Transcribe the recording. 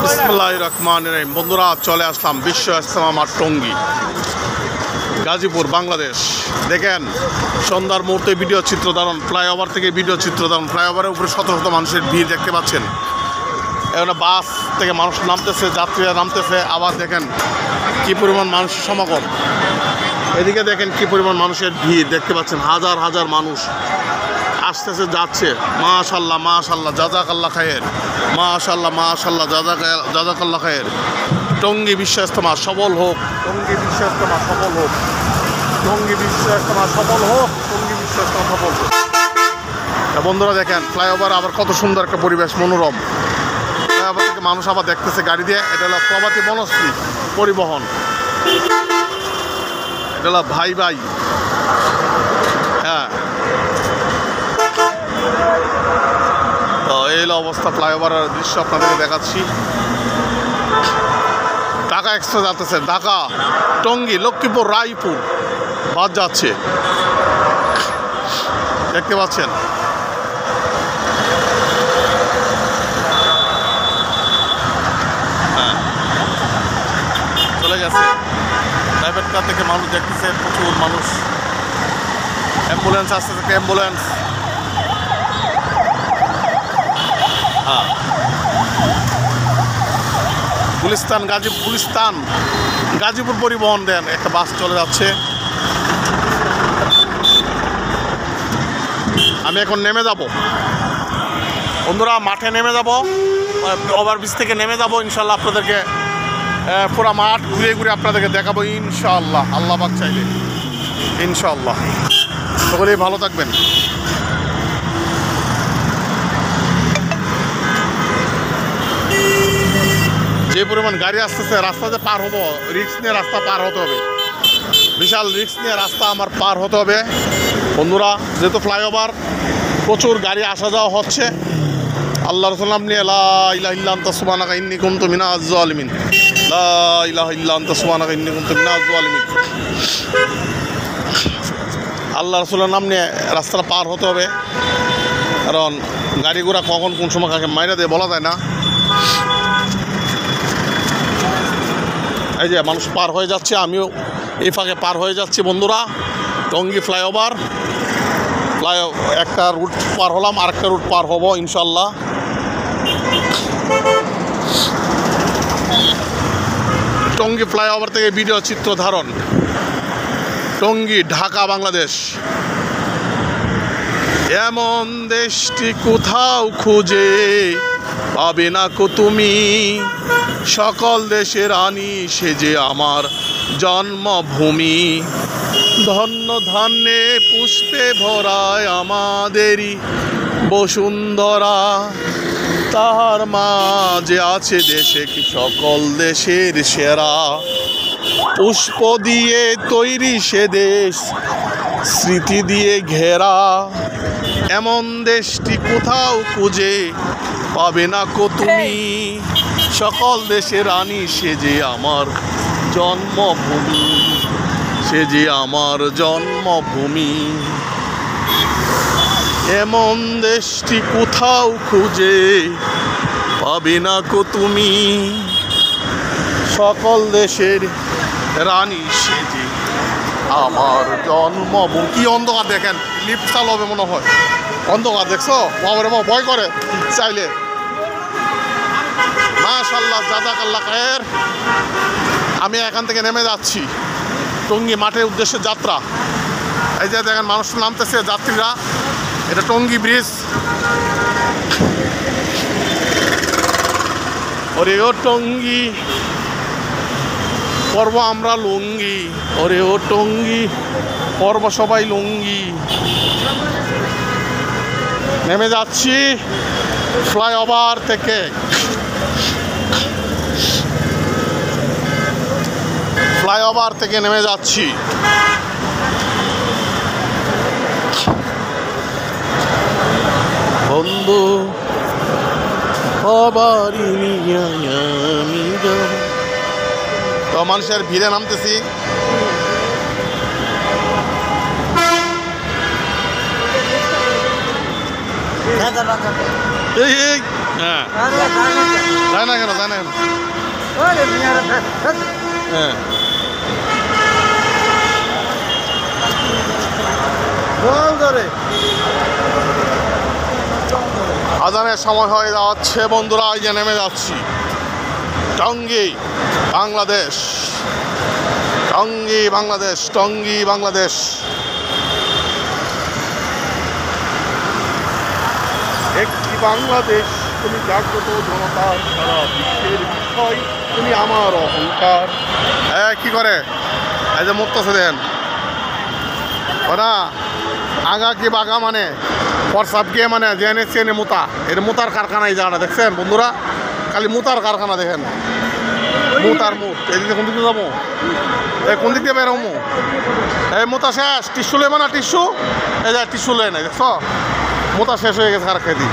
বিসমিল্লাহির রহমানির রহিম। বন্ধুরা, চলে আসলাম বিশ্ব ইজতেমা মাঠ টঙ্গী, গাজীপুর, বাংলাদেশ। দেখেন, সন্ধ্যার মুহূর্তে ভিডিও চিত্র ধারণ, ফ্লাইওভার থেকে ভিডিও চিত্র ধারণ। ফ্লাইওভারের উপরে শত শত মানুষের ভিড় দেখতে পাচ্ছেন। এখানে বাস থেকে মানুষ নামতেছে, যাত্রীরা নামতেছে। আবার দেখেন কি পরিমাণ মানুষের সমাগম। এদিকে দেখেন কি পরিমাণ মানুষের ভিড় দেখতে পাচ্ছেন। হাজার হাজার মানুষ আসতেছে, যাচ্ছে। মাশাল্লাহ মাশাল্লাহ, জাযাকাল্লাহ খায়ের। মাশাল্লাহ মাশাল্লাহ, জাযাকাল্লাহ খায়ের। টঙ্গী বিশ্ব ইজতেমা সফল হোক। টঙ্গী বিশ্ব ইজতেমা সফল হোক। টঙ্গী বিশ্ব ইজতেমা সফল হোক। টঙ্গী বিশ্ব ইজতেমা সফল হোক। বন্ধুরা দেখেন, ফ্লাইওভার আবার কত সুন্দর একটা পরিবেশ, মনোরম। ফ্লাইওভার থেকে মানুষ আবার দেখতেছে গাড়ি দিয়ে। এটা হলো প্রভাতী বনশ্রী পরিবহন। এটা হলো ভাই ভাই। হ্যাঁ, তো এই হলো অবস্থা। ফ্লাইওভারের দৃশ্য আপনাদেরকে দেখাচ্ছি। ঢাকা এক্সপ্রেস যাচ্ছে, ঢাকা টঙ্গী, লক্ষ্মীপুর, রায়পুর বাস যাচ্ছে, দেখতে পাচ্ছেন। হ্যাঁ, চলে গেছে। প্রাইভেট কার থেকে মানুষ দেখতেছে, প্রচুর মানুষ। অ্যাম্বুলেন্স আসতেছে, অ্যাম্বুলেন্স। হ্যাঁ, গুলিস্তান গাজীপুর পরিবহন দেন একটা বাস চলে যাচ্ছে। আমি এখন নেমে যাব বন্ধুরা, মাঠে নেমে যাব, ওভারব্রিজ থেকে নেমে যাব। ইনশাল্লাহ আপনাদেরকে পুরো মাঠ ঘুরে ঘুরে আপনাদেরকে দেখাবো ইনশাআল্লাহ, আল্লাহ পাক চাইলে। ইনশাআল্লাহ সকলেই ভালো থাকবেন। যে পরিমাণ গাড়ি আসতেছে, রাস্তাতে পার হবো, রিস্ক নিয়ে রাস্তা পার হতে হবে। বিশাল রিস্ক নিয়ে রাস্তা আমার পার হতে হবে বন্ধুরা, যেহেতু ফ্লাইওভার, প্রচুর গাড়ি আসা যাওয়া হচ্ছে। আল্লাহ রাসূল নাম নিয়ে, লা ইলাহা ইল্লা আনতা সুবহানাকা ইন্নী কুনতু মিনাজ জালিমিন, লা ইলাহা ইল্লা আনতা সুবহানাকা ইন্নী কুনতু মিনাজ জালিমিন। আল্লাহ রাসূলের নাম নিয়ে রাস্তাটা পার হতে হবে, কারণ গাড়ি ঘোড়া কখন কোন সময় কাকে মাইরা দেয় বলা যায় না। এই যে মানুষ পার হয়ে যাচ্ছে, আমিও এই ফাঁকে পার হয়ে যাচ্ছি বন্ধুরা। টঙ্গী ফ্লাইওভার, একটা রুট পার হলাম, আরেকটা রুট পার হব ইনশাল্লাহ। টঙ্গী ফ্লাইওভার থেকে ভিডিও চিত্র ধারণ, টঙ্গী, ঢাকা, বাংলাদেশ। এমন দেশটি কোথাও খুঁজে পাবে না কো তুমি, সকল দেশের রানী সে যে আমার জন্মভূমি। ধন্য ধান্যে পুষ্পে ভরায় আমাদেরই বসুন্ধরা, তাহার মাঝে আছে দেশে কি সকল দেশের সেরা। পুষ্প দিয়ে তৈরি সে দেশ, স্মৃতি দিয়ে ঘেরা। এমন দেশটি কোথাও খুঁজে পাবে না কো তুমি, সকল দেশের রানী সে যে আমার জন্মভূমি, সে যে আমার জন্মভূমি। এমন দেশটি কোথাও খুঁজে পাবে না কো তুমি, সকল দেশের রানী সে যে আমার জন্মভূমি। কি অন্ধকার দেখেন, লিফট চালু হবে মনে হয়। অন্ধকার দেখছো, বাবারে বাবা, ভয় করে চাইলে। মাশাআল্লাহ, জাযাকাল্লাহ খায়ের। আমি এখান থেকে নেমে যাচ্ছি, টঙ্গী মাঠের উদ্দেশ্যে যাত্রা। এই যে দেখেন মানুষ নামতেছে, যাত্রীরা। এটা টঙ্গী ব্রিজ। ওরে ও টঙ্গী পর্ব আমরা লুঙ্গি, ওরে ও টঙ্গী পর্ব সবাই লুঙ্গি। নেমে যাচ্ছি ফ্লাইওভার থেকে। ফ্লাইওভার থেকে নেমে যাচ্ছি। বন্ধু তো মানুষের ভিড়ে নামতেছি। এই হ্যাঁ যায় না কেন যায় না কেন হ্যাঁ আজানের সময় হয়ে যাচ্ছে বন্ধুরা, এই যে নেমে যাচ্ছি টঙ্গী বাংলাদেশ, টঙ্গী বাংলাদেশ, টঙ্গী বাংলাদেশ। একটি বাংলাদেশ, তুমি জাগ্রত জনতার সারা বিশ্বের বিষয়, তুমি আমার অহংকার। হ্যাঁ কি করে এই যে মুক্তছে দেন ওরা আগা কি বাগা মানে হোয়াটসঅ্যাপ গিয়ে মানে জেনে চেনে মুতা, এর মুতার কারখানা এই জায়গাটা দেখছেন বন্ধুরা, খালি মুতার কারখানা দেখেন, মুত আর মুত। এদিকে কোন দিকে যাবো, এই কোন দিক দিয়ে বেরোবো, এই মুতা শেষ, টিস্যু লেবে না টিস্যু, এই যে টিস্যু লেয় নাই দেখছ, মুতা শেষ হয়ে গেছে আর খেয়ে দিই।